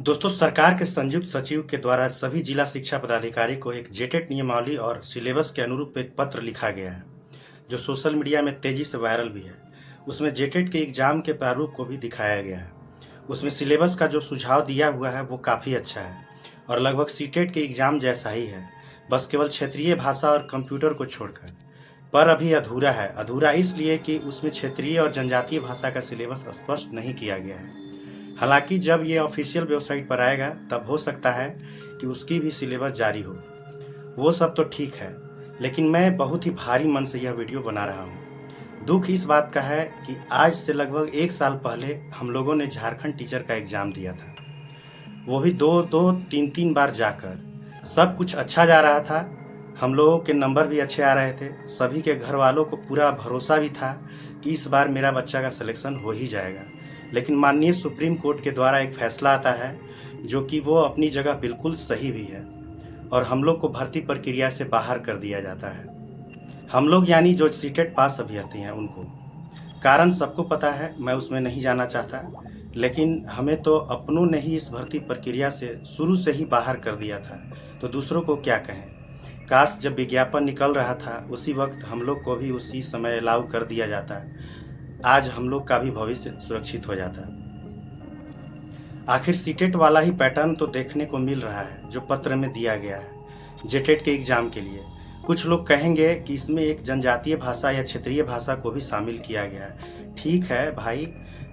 दोस्तों, सरकार के संयुक्त सचिव के द्वारा सभी जिला शिक्षा पदाधिकारी को एक जेटेट नियमावली और सिलेबस के अनुरूप एक पत्र लिखा गया है, जो सोशल मीडिया में तेजी से वायरल भी है। उसमें जेटेट के एग्जाम के प्रारूप को भी दिखाया गया है। उसमें सिलेबस का जो सुझाव दिया हुआ है वो काफ़ी अच्छा है और लगभग सीटेट के एग्जाम जैसा ही है, बस केवल क्षेत्रीय भाषा और कंप्यूटर को छोड़कर। पर अभी अधूरा है। अधूरा इसलिए कि उसमें क्षेत्रीय और जनजातीय भाषा का सिलेबस स्पष्ट नहीं किया गया है। हालांकि जब ये ऑफिशियल वेबसाइट पर आएगा तब हो सकता है कि उसकी भी सिलेबस जारी हो। वो सब तो ठीक है, लेकिन मैं बहुत ही भारी मन से यह वीडियो बना रहा हूँ। दुख इस बात का है कि आज से लगभग 1 साल पहले हम लोगों ने झारखंड टीचर का एग्ज़ाम दिया था, वो भी दो दो तीन तीन बार जाकर। सब कुछ अच्छा जा रहा था, हम लोगों के नंबर भी अच्छे आ रहे थे। सभी के घर वालों को पूरा भरोसा भी था कि इस बार मेरा बच्चा का सिलेक्शन हो ही जाएगा। लेकिन माननीय सुप्रीम कोर्ट के द्वारा एक फैसला आता है जो कि वो अपनी जगह बिल्कुल सही भी है, और हम लोग को भर्ती प्रक्रिया से बाहर कर दिया जाता है। हम लोग यानी जो सीटेट पास अभ्यर्थी हैं उनको। कारण सबको पता है, मैं उसमें नहीं जाना चाहता, लेकिन हमें तो अपनों ने ही इस भर्ती प्रक्रिया से शुरू से ही बाहर कर दिया था, तो दूसरों को क्या कहें। काश जब विज्ञापन निकल रहा था उसी वक्त हम लोग को भी उसी समय अलाउ कर दिया जाता है, आज हम लोग का भी भविष्य सुरक्षित हो जाता है। आखिर सीटेट वाला ही पैटर्न तो देखने को मिल रहा है जो पत्र में दिया गया है जेटेट के एग्जाम के लिए। कुछ लोग कहेंगे कि इसमें एक जनजातीय भाषा या क्षेत्रीय भाषा को भी शामिल किया गया है। ठीक है भाई,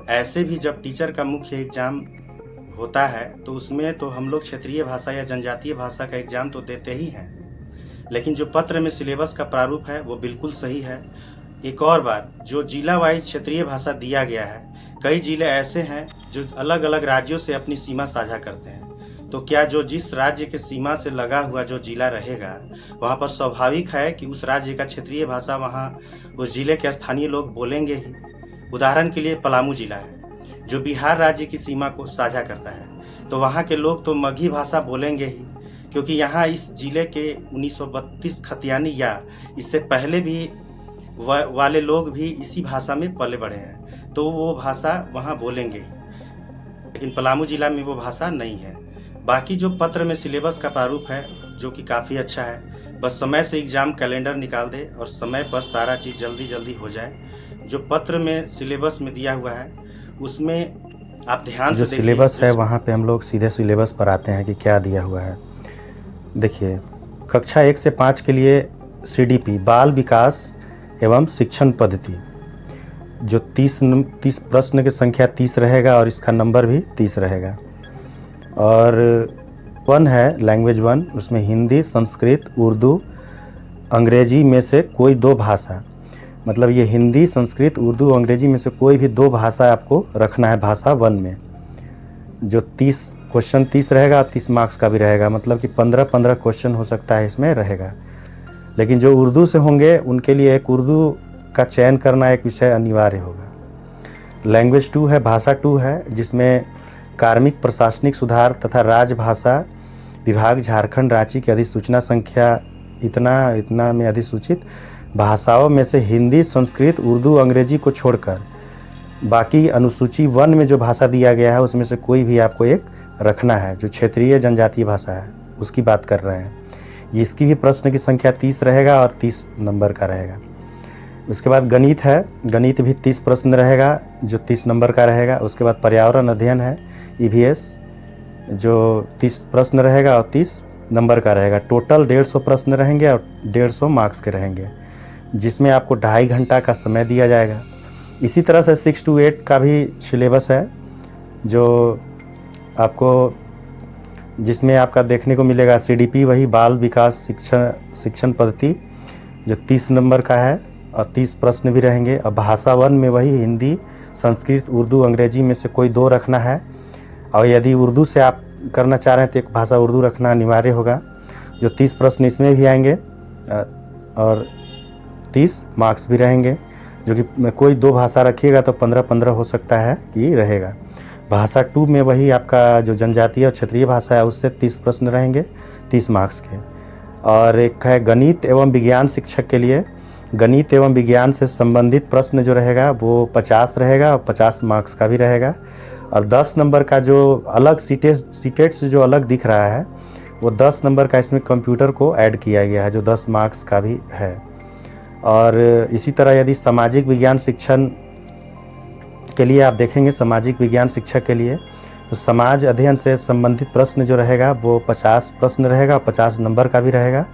ऐसे भी जब टीचर का मुख्य एग्जाम होता है तो उसमें तो हम लोग क्षेत्रीय भाषा या जनजातीय भाषा का एग्जाम तो देते ही हैं, लेकिन जो पत्र में सिलेबस का प्रारूप है वो बिल्कुल सही है। एक और बात, जो जिला वाइज क्षेत्रीय भाषा दिया गया है, कई जिले ऐसे हैं जो अलग अलग राज्यों से अपनी सीमा साझा करते हैं, तो क्या जो जिस राज्य के सीमा से लगा हुआ जो जिला रहेगा वहाँ पर स्वाभाविक है कि उस राज्य का क्षेत्रीय भाषा वहाँ उस जिले के स्थानीय लोग बोलेंगे ही। उदाहरण के लिए पलामू जिला है जो बिहार राज्य की सीमा को साझा करता है, तो वहाँ के लोग तो मगही भाषा बोलेंगे ही, क्योंकि यहाँ इस जिले के 1932 खतियानी या इससे पहले भी वाले लोग भी इसी भाषा में पले बढ़े हैं, तो वो भाषा वहाँ बोलेंगे ही। लेकिन पलामू जिला में वो भाषा नहीं है। बाकी जो पत्र में सिलेबस का प्रारूप है जो कि काफ़ी अच्छा है, बस समय से एग्ज़ाम कैलेंडर निकाल दे और समय पर सारा चीज़ जल्दी जल्दी हो जाए। जो पत्र में सिलेबस में दिया हुआ है उसमें आप ध्यान से देखिए। सिलेबस है वहाँ पे हम लोग सीधे सिलेबस पर आते हैं कि क्या दिया हुआ है। देखिए, कक्षा 1 से 5 के लिए CDP बाल विकास एवं शिक्षण पद्धति, जो 30 प्रश्न की संख्या 30 रहेगा और इसका नंबर भी 30 रहेगा। और 1 है लैंग्वेज 1, उसमें हिंदी, संस्कृत, उर्दू, अंग्रेजी में से कोई 2 भाषा, मतलब ये हिंदी, संस्कृत, उर्दू, अंग्रेजी में से कोई भी 2 भाषा आपको रखना है भाषा 1 में। जो 30 क्वेश्चन 30 रहेगा, 30 मार्क्स का भी रहेगा, मतलब कि 15-15 क्वेश्चन हो सकता है इसमें रहेगा। लेकिन जो उर्दू से होंगे उनके लिए एक उर्दू का चयन करना एक विषय अनिवार्य होगा। लैंग्वेज 2 है, भाषा 2 है, जिसमें कार्मिक प्रशासनिक सुधार तथा राजभाषा विभाग झारखंड रांची की अधिसूचना संख्या इतना में अधिसूचित भाषाओं में से हिंदी, संस्कृत, उर्दू, अंग्रेजी को छोड़कर बाकी अनुसूची 1 में जो भाषा दिया गया है उसमें से कोई भी आपको एक रखना है। जो क्षेत्रीय जनजातीय भाषा है उसकी बात कर रहे हैं। इसकी भी प्रश्न की संख्या 30 रहेगा और 30 नंबर का रहेगा। उसके बाद गणित है, गणित भी 30 प्रश्न रहेगा जो 30 नंबर का रहेगा। उसके बाद पर्यावरण अध्ययन है EVS, जो 30 प्रश्न रहेगा और 30 नंबर का रहेगा। टोटल 150 प्रश्न रहेंगे और 150 मार्क्स के रहेंगे, जिसमें आपको 2.5 घंटा का समय दिया जाएगा। इसी तरह से 6 to 8 का भी सिलेबस है, जो आपको जिसमें आपका देखने को मिलेगा CDP वही बाल विकास शिक्षण पद्धति जो 30 नंबर का है और 30 प्रश्न भी रहेंगे। और भाषा 1 में वही हिंदी, संस्कृत, उर्दू, अंग्रेजी में से कोई 2 रखना है, और यदि उर्दू से आप करना चाह रहे हैं तो एक भाषा उर्दू रखना अनिवार्य होगा। जो 30 प्रश्न इसमें भी आएंगे और 30 मार्क्स भी रहेंगे, जो कि कोई 2 भाषा रखिएगा तो 15-15 हो सकता है कि रहेगा। भाषा 2 में वही आपका जो जनजातीय और क्षेत्रीय भाषा है उससे 30 प्रश्न रहेंगे 30 मार्क्स के। और एक है गणित एवं विज्ञान शिक्षक के लिए, गणित एवं विज्ञान से संबंधित प्रश्न जो रहेगा वो 50 रहेगा और 50 मार्क्स का भी रहेगा। और 10 नंबर का जो अलग सीटेट से जो अलग दिख रहा है वो 10 नंबर का इसमें कंप्यूटर को ऐड किया गया है, जो 10 मार्क्स का भी है। और इसी तरह यदि सामाजिक विज्ञान शिक्षण के लिए आप देखेंगे, सामाजिक विज्ञान शिक्षा के लिए तो समाज अध्ययन से संबंधित प्रश्न जो रहेगा वो 50 प्रश्न रहेगा, 50 नंबर का भी रहेगा।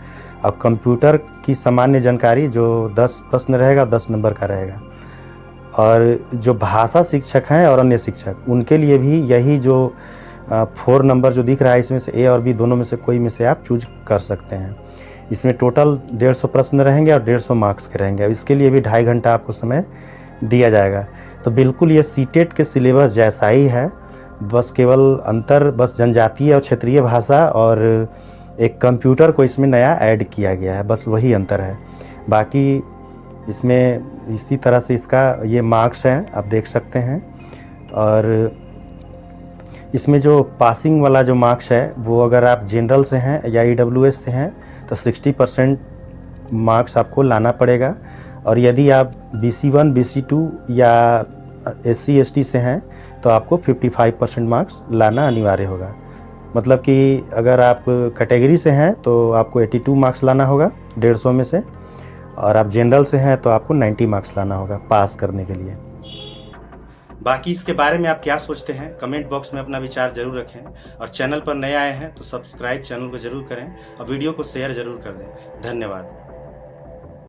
और कंप्यूटर की सामान्य जानकारी जो 10 प्रश्न रहेगा, 10 नंबर का रहेगा। और जो भाषा शिक्षक हैं और अन्य शिक्षक, उनके लिए भी यही जो 4 नंबर जो दिख रहा है, इसमें से ए और बी दोनों में से कोई में से आप चूज कर सकते हैं। इसमें टोटल 150 प्रश्न रहेंगे और 150 मार्क्स के रहेंगे। इसके लिए भी 2.5 घंटा आपको समय दिया जाएगा। तो बिल्कुल ये सीटेट के सिलेबस जैसा ही है, बस केवल अंतर बस जनजातीय और क्षेत्रीय भाषा और एक कंप्यूटर को इसमें नया ऐड किया गया है, बस वही अंतर है। बाकी इसमें इसी तरह से इसका ये मार्क्स हैं, आप देख सकते हैं। और इसमें जो पासिंग वाला जो मार्क्स है वो अगर आप जनरल से हैं या EWS से हैं तो 60% मार्क्स आपको लाना पड़ेगा। और यदि आप BC1 BC2 या SC ST से हैं तो आपको 55% मार्क्स लाना अनिवार्य होगा। मतलब कि अगर आप कैटेगरी से हैं तो आपको 82 मार्क्स लाना होगा 150 में से, और आप जनरल से हैं तो आपको 90 मार्क्स लाना होगा पास करने के लिए। बाकी इसके बारे में आप क्या सोचते हैं, कमेंट बॉक्स में अपना विचार जरूर रखें। और चैनल पर नए आए हैं तो सब्सक्राइब चैनल को जरूर करें और वीडियो को शेयर जरूर कर दें। धन्यवाद।